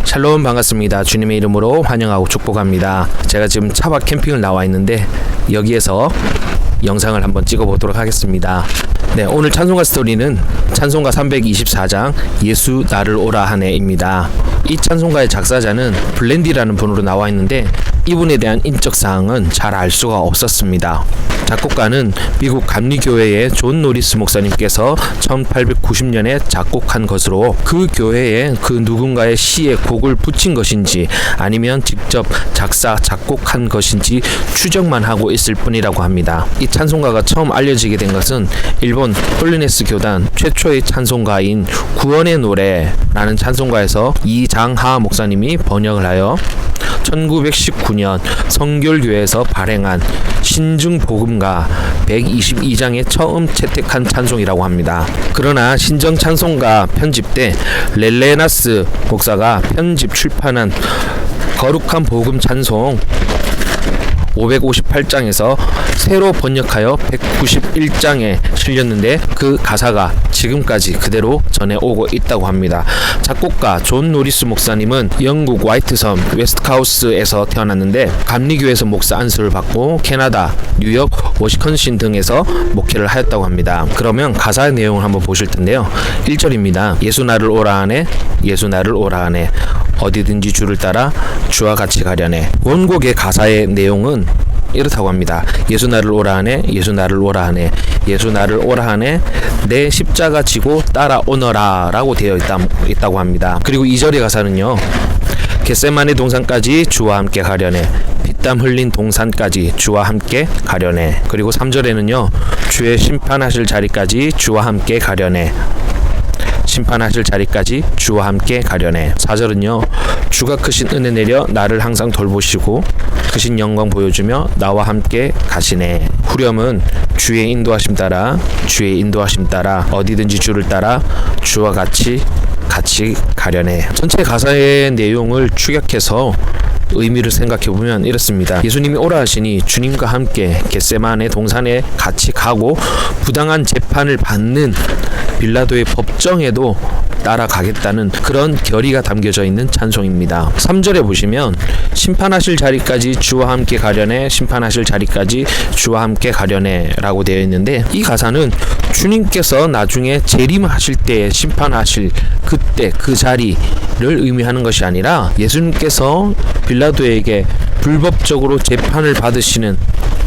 샬롬, 반갑습니다. 주님의 이름으로 환영하고 축복합니다. 제가 지금 차박 캠핑을 나와 있는데 여기에서 영상을 한번 찍어 보도록 하겠습니다. 네, 오늘 찬송가 스토리는 찬송가 324장 예수 나를 오라 하네입니다. 이 찬송가의 작사자는 블렌디라는 분으로 나와 있는데 이분에 대한 인적 사항은 잘 알 수가 없었습니다. 작곡가는 미국 감리교회의 존 노리스 목사님께서 1890년에 작곡한 것으로 그 교회에 그 누군가의 시에 곡을 붙인 것인지 아니면 직접 작곡한 것인지 추정만 하고 있을 뿐이라고 합니다. 이 찬송가가 처음 알려지게 된 것은 일본 홀리네스 교단 최초의 찬송가인 구원의 노래라는 찬송가에서 이장하 목사님이 번역을 하여 1919년 성결교회에서 발행한 신중복음가 122장에 처음 채택한 찬송이라고 합니다. 그러나 신정 찬송가 편집 때 렐레나스 목사가 편집 출판한 거룩한 복음 찬송 558장에서 새로 번역하여 191장에 실렸는데 그 가사가 지금까지 그대로 전해오고 있다고 합니다. 작곡가 존 노리스 목사님은 영국 화이트섬 웨스트카우스에서 태어났는데 감리교에서 목사 안수를 받고 캐나다, 뉴욕, 워싱턴신 등에서 목회를 하였다고 합니다. 그러면 가사의 내용을 한번 보실 텐데요. 1절입니다. 예수 나를 오라 하네, 예수 나를 오라 하네, 어디든지 주를 따라 주와 같이 가려네. 원곡의 가사의 내용은 이렇다고 합니다. 예수 나를 오라 하네, 예수 나를 오라 하네, 예수 나를 오라 하네, 내 십자가 지고 따라오너라 라고 되어 있다고 합니다. 그리고 2절의 가사는요, 겟세마네 동산까지 주와 함께 가려네, 피땀 흘린 동산까지 주와 함께 가려네. 그리고 3절에는요, 주의 심판하실 자리까지 주와 함께 가려네, 심판하실 자리까지 주와 함께 가려네. 4절은요, 주가 크신 은혜 내려 나를 항상 돌보시고 크신 영광 보여주며 나와 함께 가시네. 후렴은 주의 인도하심 따라, 주의 인도하심 따라, 어디든지 주를 따라 주와 같이 가려네. 전체 가사의 내용을 축약해서 의미를 생각해보면 이렇습니다. 예수님이 오라 하시니 주님과 함께 겟세마네 동산에 같이 가고 부당한 재판을 받는 빌라도의 법정에도 따라가겠다는 그런 결의가 담겨져 있는 찬송입니다. 3절에 보시면 심판하실 자리까지 주와 함께 가려네, 심판하실 자리까지 주와 함께 가려네 라고 되어 있는데 이 가사는 주님께서 나중에 재림하실 때 심판하실 그때 그 자리를 의미하는 것이 아니라 예수님께서 빌라도에게 불법적으로 재판을 받으시는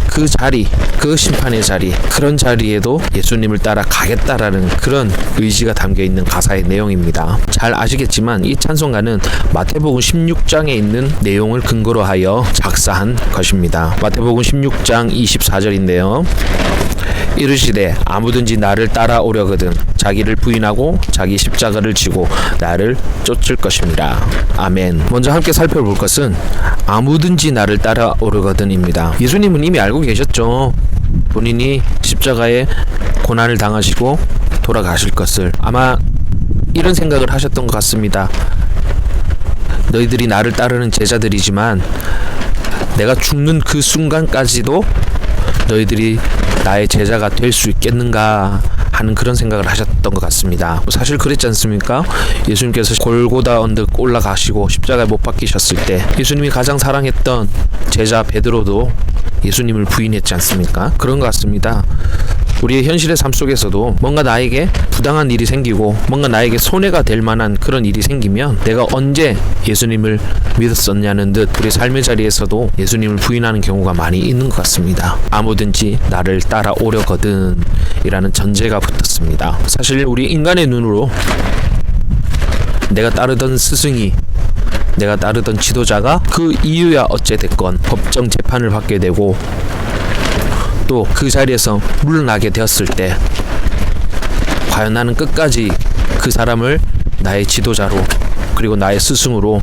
그 자리, 그 심판의 자리, 그런 자리에도 예수님을 따라 가겠다라는 그런 의지가 담겨있는 가사의 내용입니다. 잘 아시겠지만 이 찬송가는 마태복음 16장에 있는 내용을 근거로 하여 작사한 것입니다. 마태복음 16장 24절인데요. 이르시되 아무든지 나를 따라오려거든 자기를 부인하고 자기 십자가를 지고 나를 쫓을 것입니다. 아멘. 먼저 함께 살펴볼 것은 아무든지 나를 따라오려거든입니다. 예수님은 이미 알고 계셨죠. 본인이 십자가에 고난을 당하시고 돌아가실 것을. 아마 이런 생각을 하셨던 것 같습니다. 너희들이 나를 따르는 제자들이지만 내가 죽는 그 순간까지도 너희들이 나의 제자가 될 수 있겠는가 하는 그런 생각을 하셨던 것 같습니다. 사실 그랬지 않습니까? 예수님께서 골고다 언덕 올라가시고 십자가에 못 박히셨을 때 예수님이 가장 사랑했던 제자 베드로도 예수님을 부인했지 않습니까? 그런 것 같습니다. 우리의 현실의 삶 속에서도 뭔가 나에게 부당한 일이 생기고 뭔가 나에게 손해가 될 만한 그런 일이 생기면 내가 언제 예수님을 믿었었냐는 듯 우리 삶의 자리에서도 예수님을 부인하는 경우가 많이 있는 것 같습니다. 아무든지 나를 따라오려거든 이라는 전제가 붙었습니다. 사실 우리 인간의 눈으로 내가 따르던 스승이, 내가 따르던 지도자가 그 이유야 어찌됐건 법정 재판을 받게 되고 또 그 자리에서 물러나게 되었을 때 과연 나는 끝까지 그 사람을 나의 지도자로 그리고 나의 스승으로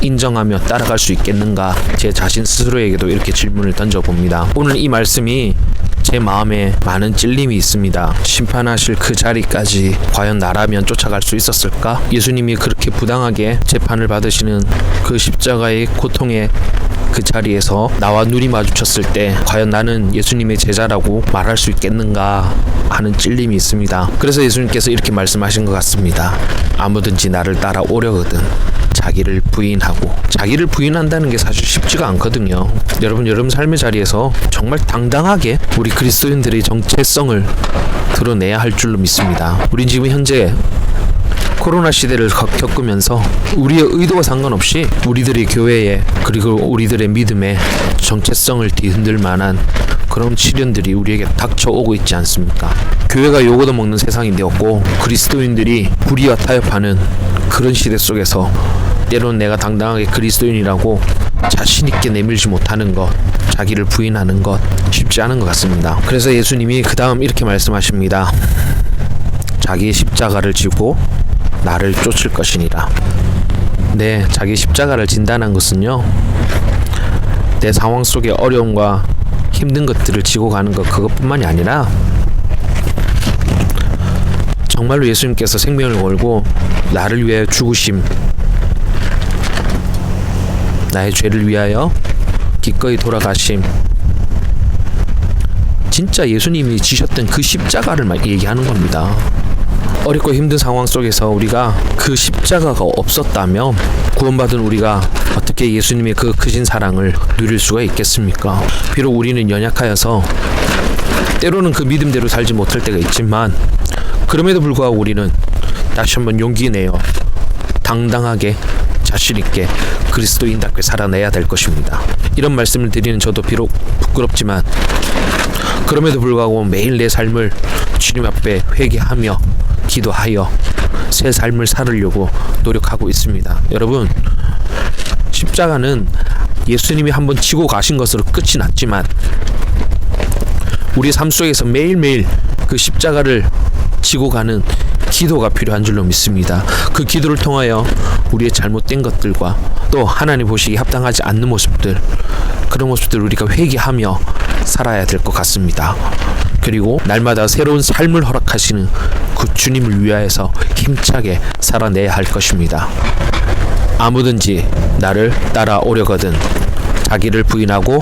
인정하며 따라갈 수 있겠는가, 제 자신 스스로에게도 이렇게 질문을 던져봅니다. 오늘 이 말씀이 제 마음에 많은 찔림이 있습니다. 심판하실 그 자리까지 과연 나라면 쫓아갈 수 있었을까? 예수님이 그렇게 부당하게 재판을 받으시는 그 십자가의 고통의 그 자리에서 나와 눈이 마주쳤을 때 과연 나는 예수님의 제자라고 말할 수 있겠는가 하는 찔림이 있습니다. 그래서 예수님께서 이렇게 말씀하신 것 같습니다. 아무든지 나를 따라오려거든 자기를 부인하고, 자기를 부인한다는 게 사실 쉽지가 않거든요. 여러분 삶의 자리에서 정말 당당하게 우리 그리스도인들의 정체성을 드러내야 할 줄로 믿습니다. 우린 지금 현재 코로나 시대를 겪으면서 우리의 의도와 상관없이 우리들의 교회에, 그리고 우리들의 믿음에 정체성을 뒤흔들 만한 그런 시련들이 우리에게 닥쳐오고 있지 않습니까? 교회가 요거도 먹는 세상이 되었고, 그리스도인들이 불의와 타협하는 그런 시대 속에서 때론 내가 당당하게 그리스도인이라고 자신 있게 내밀지 못하는 것, 자기를 부인하는 것 쉽지 않은 것 같습니다. 그래서 예수님이 그 다음 이렇게 말씀하십니다. 자기의 십자가를 지고 나를 쫓을 것이니라. 네, 자기 십자가를 진다는 것은요, 내 상황 속의 어려움과 힘든 것들을 지고 가는 것, 그것뿐만이 아니라 정말로 예수님께서 생명을 걸고 나를 위해 죽으심, 나의 죄를 위하여 기꺼이 돌아가심, 진짜 예수님이 지셨던 그 십자가를 막 얘기하는 겁니다. 어렵고 힘든 상황 속에서 우리가 그 십자가가 없었다면 구원받은 우리가 어떻게 예수님의 그 크신 사랑을 누릴 수가 있겠습니까? 비록 우리는 연약하여서 때로는 그 믿음대로 살지 못할 때가 있지만, 그럼에도 불구하고 우리는 다시 한번 용기 내어 당당하게 자신있게 그리스도인답게 살아내야 될 것입니다. 이런 말씀을 드리는 저도 비록 부끄럽지만, 그럼에도 불구하고 매일 내 삶을 주님 앞에 회개하며 기도하여 새 삶을 살으려고 노력하고 있습니다. 여러분, 십자가는 예수님이 한번 지고 가신 것으로 끝이 났지만, 우리 삶 속에서 매일매일 그 십자가를 지고 가는 기도가 필요한 줄로 믿습니다. 그 기도를 통하여 우리의 잘못된 것들과 또 하나님 보시기에 합당하지 않는 모습들, 그런 모습들을 우리가 회개하며 살아야 될 것 같습니다. 그리고 날마다 새로운 삶을 허락하시는 그 주님을 위하여서 힘차게 살아내야 할 것입니다. 아무든지 나를 따라오려거든 자기를 부인하고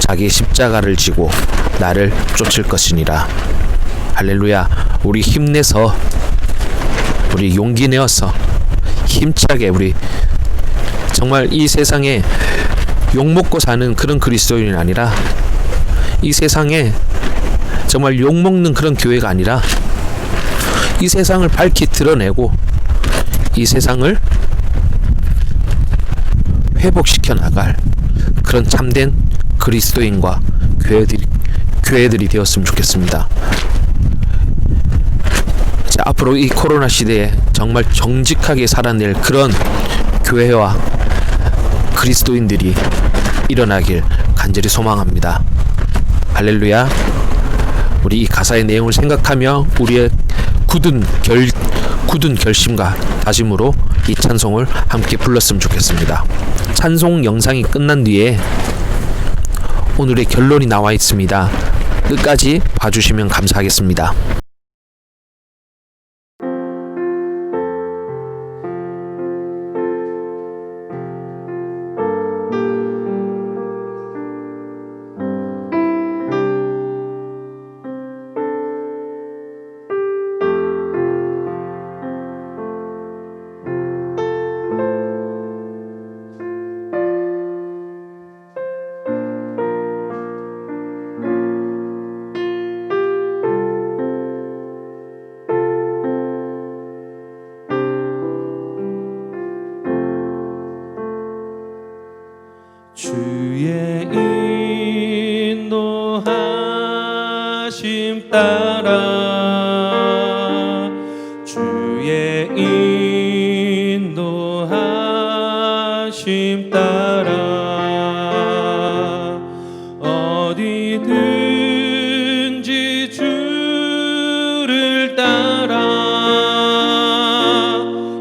자기의 십자가를 지고 나를 쫓을 것이니라. 할렐루야. 우리 힘내서, 우리 용기 내어서 힘차게, 우리 정말 이 세상에 욕먹고 사는 그런 그리스도인이 아니라, 이 세상에 정말 욕먹는 그런 교회가 아니라, 이 세상을 밝히 드러내고 이 세상을 회복시켜 나갈 그런 참된 그리스도인과 교회들이 되었으면 좋겠습니다. 자, 앞으로 이 코로나 시대에 정말 정직하게 살아낼 그런 교회와 그리스도인들이 일어나길 간절히 소망합니다. 할렐루야. 우리 이 가사의 내용을 생각하며 우리의 굳은 결심과 다짐으로 이 찬송을 함께 불렀으면 좋겠습니다. 찬송 영상이 끝난 뒤에 오늘의 결론이 나와 있습니다. 끝까지 봐주시면 감사하겠습니다. 주의 인도하심 따라 주의 인도하심 따라 어디든지 주를 따라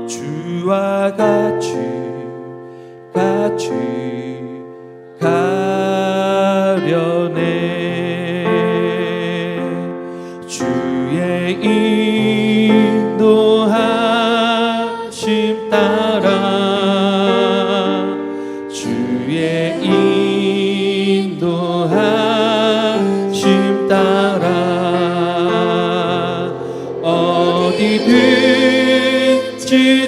주와 같이 가려네. 주의 인도하심 따라 주의 인도하심 따라 어디든지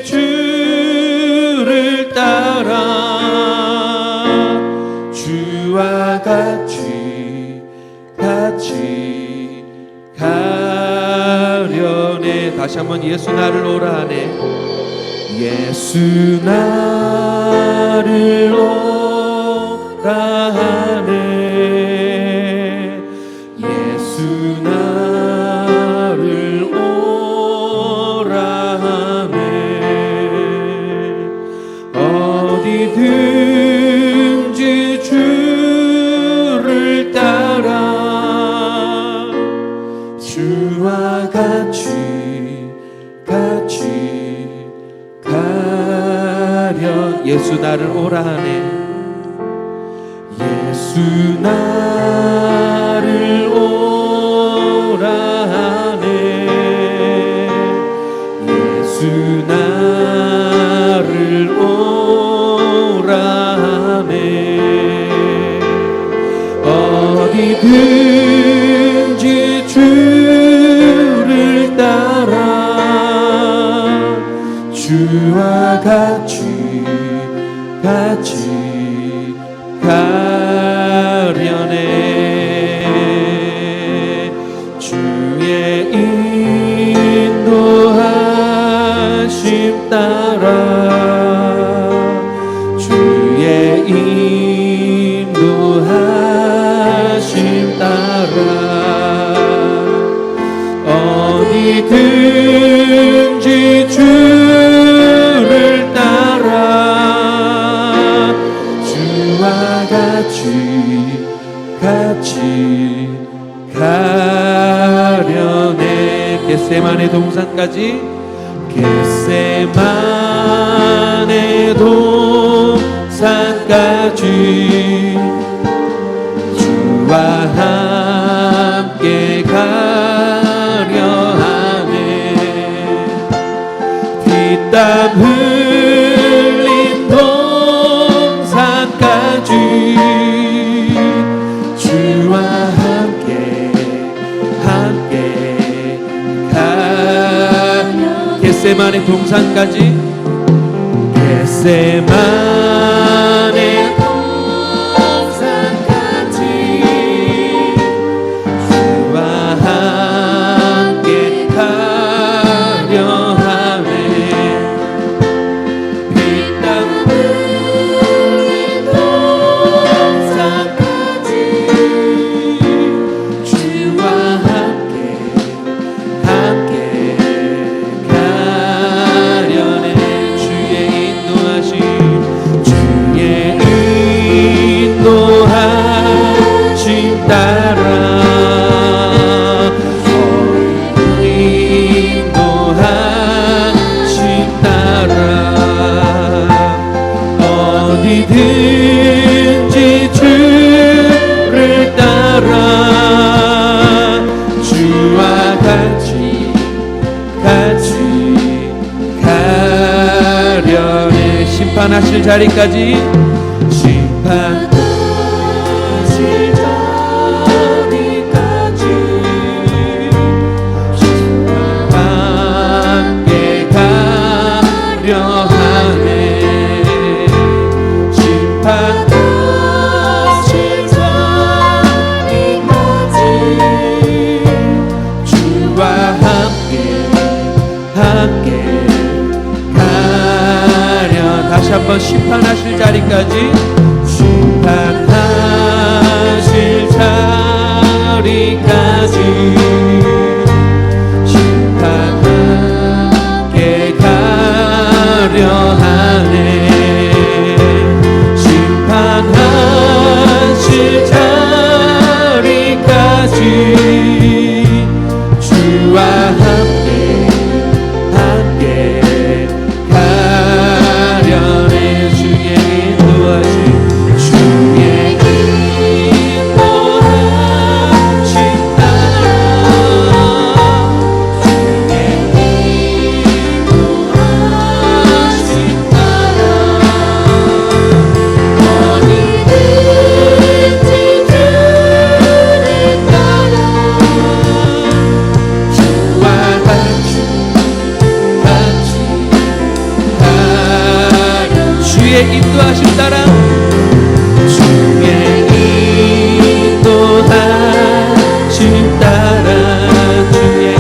주를 다시 한번 예수 나를 오라 하네. 예수 나를 오라 하네. 예수 나를 오라 하네. 어디든지 주를 따라 주와 같이 가려. 예수 나를 오라 하네. 예수 나를 오라 하네. 예수 나를 오라 하네. 어디든지 주를 따라 주와 같이 가려네. 주의 인도하심 따라 주의 인도하심 따라 어디든지 주를 따라 주와 같이 가려네. 겟세마네 동산까지 겟세마네 동산까지 주와 함께 가려 하네. 피땀 흘린 동산까지 주와 함께 가려. 겟세마네 동산까지 겟세마네 동산까지 주와 함께 가려 하네. 피땀 흘린 동산까지 주와 함께 가려네. 주의 인도하심 따라 인도하심 따라 어디든지 주를 따라 주와 같이 가려네. 심판하실 자리까지 함께 가려 하네. 심판하실 자리까지 주와 함께 가려. 다시 한번 심판하실 자리까지 심판하실 자리까지 심판하게 가려 하네. 심판하실 자리까지 주와 함께 가려네. 주의 인도하심 인도하심 따라 주의 인도하심 따라 주의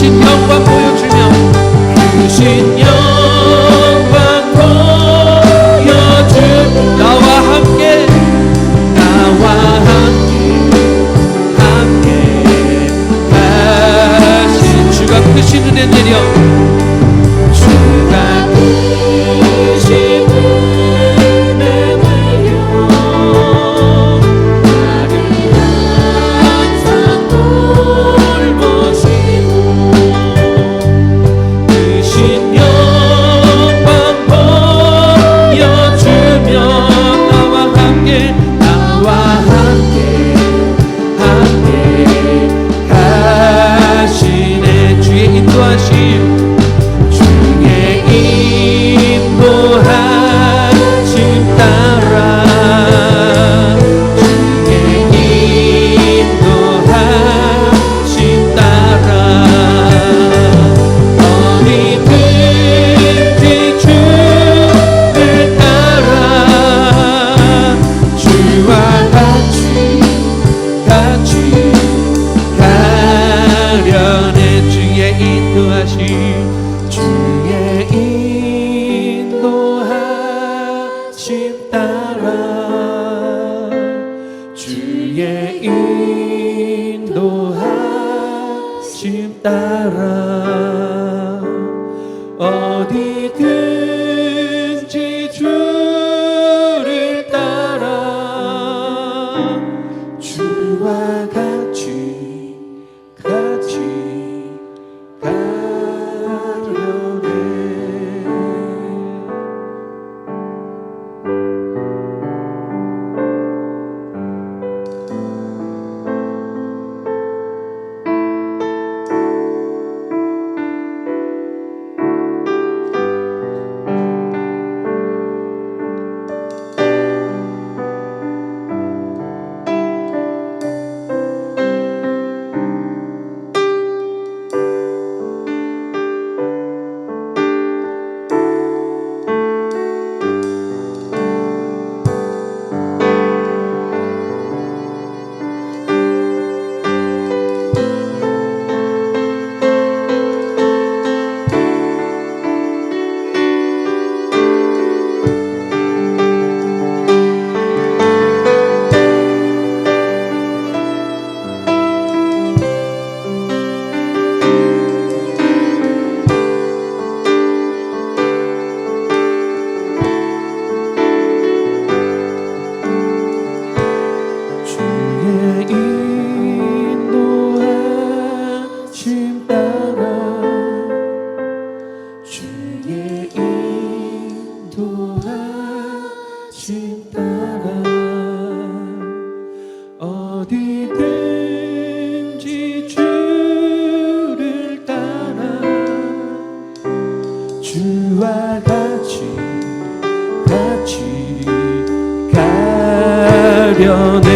크신 영광 보여주며 크신 영광 보여주 나와 함께 가신 주가 크신 은혜 내려 주가 크신 은혜 내려 나를 항상 돌보시고 크신 영광 보여주며 나와 함께 가시네 주의 인도하심 따라 주의 인도하심 따라 어디든지 주를 따라 주와 같이 가려네 주의 인도하심 따라 주의 인도하심 따라 어디든지 주를 따라 주와 같이 가려네 어디든지 주를 따라 주와 같이 가려네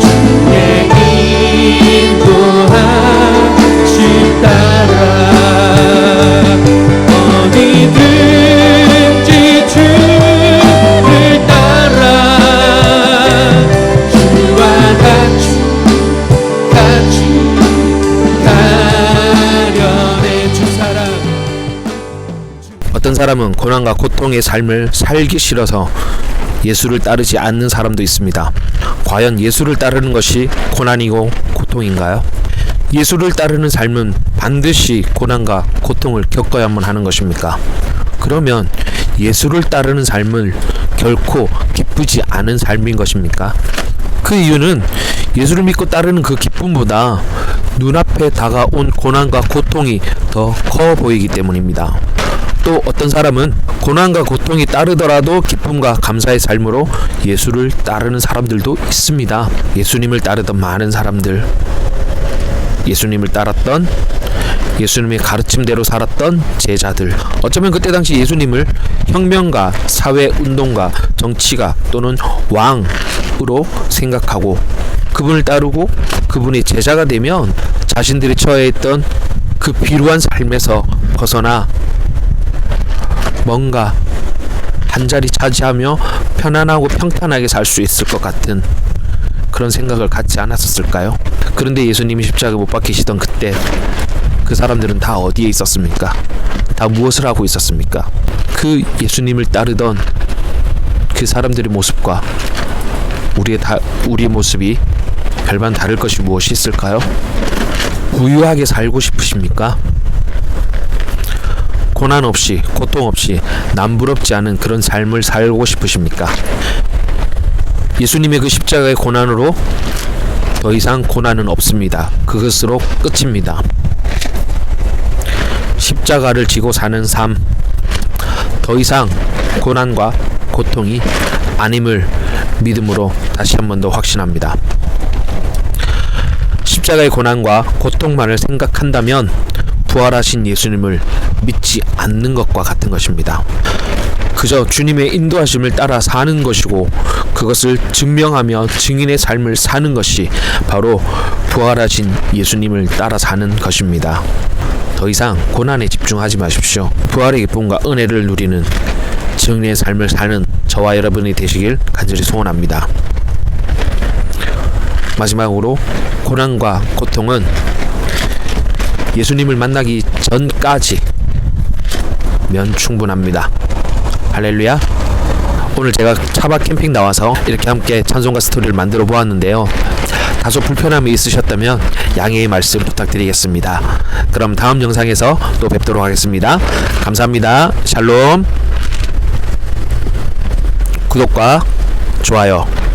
주의 인도하심 따라 어디든지 주를 따라 주와 같이 가려네 주 사랑. 어떤 사람은 고난과 고통의 삶을 살기 싫어서 예수를 따르지 않는 사람도 있습니다. 과연 예수를 따르는 것이 고난이고 고통인가요? 예수를 따르는 삶은 반드시 고난과 고통을 겪어야만 하는 것입니까? 그러면 예수를 따르는 삶을 결코 기쁘지 않은 삶인 것입니까? 그 이유는 예수를 믿고 따르는 그 기쁨보다 눈앞에 다가온 고난과 고통이 더 커 보이기 때문입니다. 또 어떤 사람은 고난과 고통이 따르더라도 기쁨과 감사의 삶으로 예수를 따르는 사람들도 있습니다. 예수님을 따르던 많은 사람들, 예수님을 따랐던, 예수님의 가르침대로 살았던 제자들, 어쩌면 그때 당시 예수님을 혁명가, 사회운동가, 정치가 또는 왕으로 생각하고 그분을 따르고 그분의 제자가 되면 자신들이 처해있던 그 비루한 삶에서 벗어나 뭔가 한 자리 차지하며 편안하고 평탄하게 살 수 있을 것 같은 그런 생각을 갖지 않았었을까요? 그런데 예수님이 십자가 못 박히시던 그때 그 사람들은 다 어디에 있었습니까? 다 무엇을 하고 있었습니까? 그 예수님을 따르던 그 사람들의 모습과 우리의 모습이 별반 다를 것이 무엇이 있을까요? 부유하게 살고 싶으십니까? 고난 없이, 고통 없이, 남부럽지 않은 그런 삶을 살고 싶으십니까? 예수님의 그 십자가의 고난으로 더 이상 고난은 없습니다. 그것으로 끝입니다. 십자가를 지고 사는 삶, 더 이상 고난과 고통이 아님을 믿음으로 다시 한 번 더 확신합니다. 십자가의 고난과 고통만을 생각한다면 부활하신 예수님을 믿지 않는 것과 같은 것입니다. 그저 주님의 인도하심을 따라 사는 것이고 그것을 증명하며 증인의 삶을 사는 것이 바로 부활하신 예수님을 따라 사는 것입니다. 더 이상 고난에 집중하지 마십시오. 부활의 기쁨과 은혜를 누리는 증인의 삶을 사는 저와 여러분이 되시길 간절히 소원합니다. 마지막으로 고난과 고통은 예수님을 만나기 전까지면 충분합니다. 할렐루야. 오늘 제가 차박 캠핑 나와서 이렇게 함께 찬송가 스토리를 만들어 보았는데요. 다소 불편함이 있으셨다면 양해의 말씀 부탁드리겠습니다. 그럼 다음 영상에서 또 뵙도록 하겠습니다. 감사합니다. 샬롬. 구독과 좋아요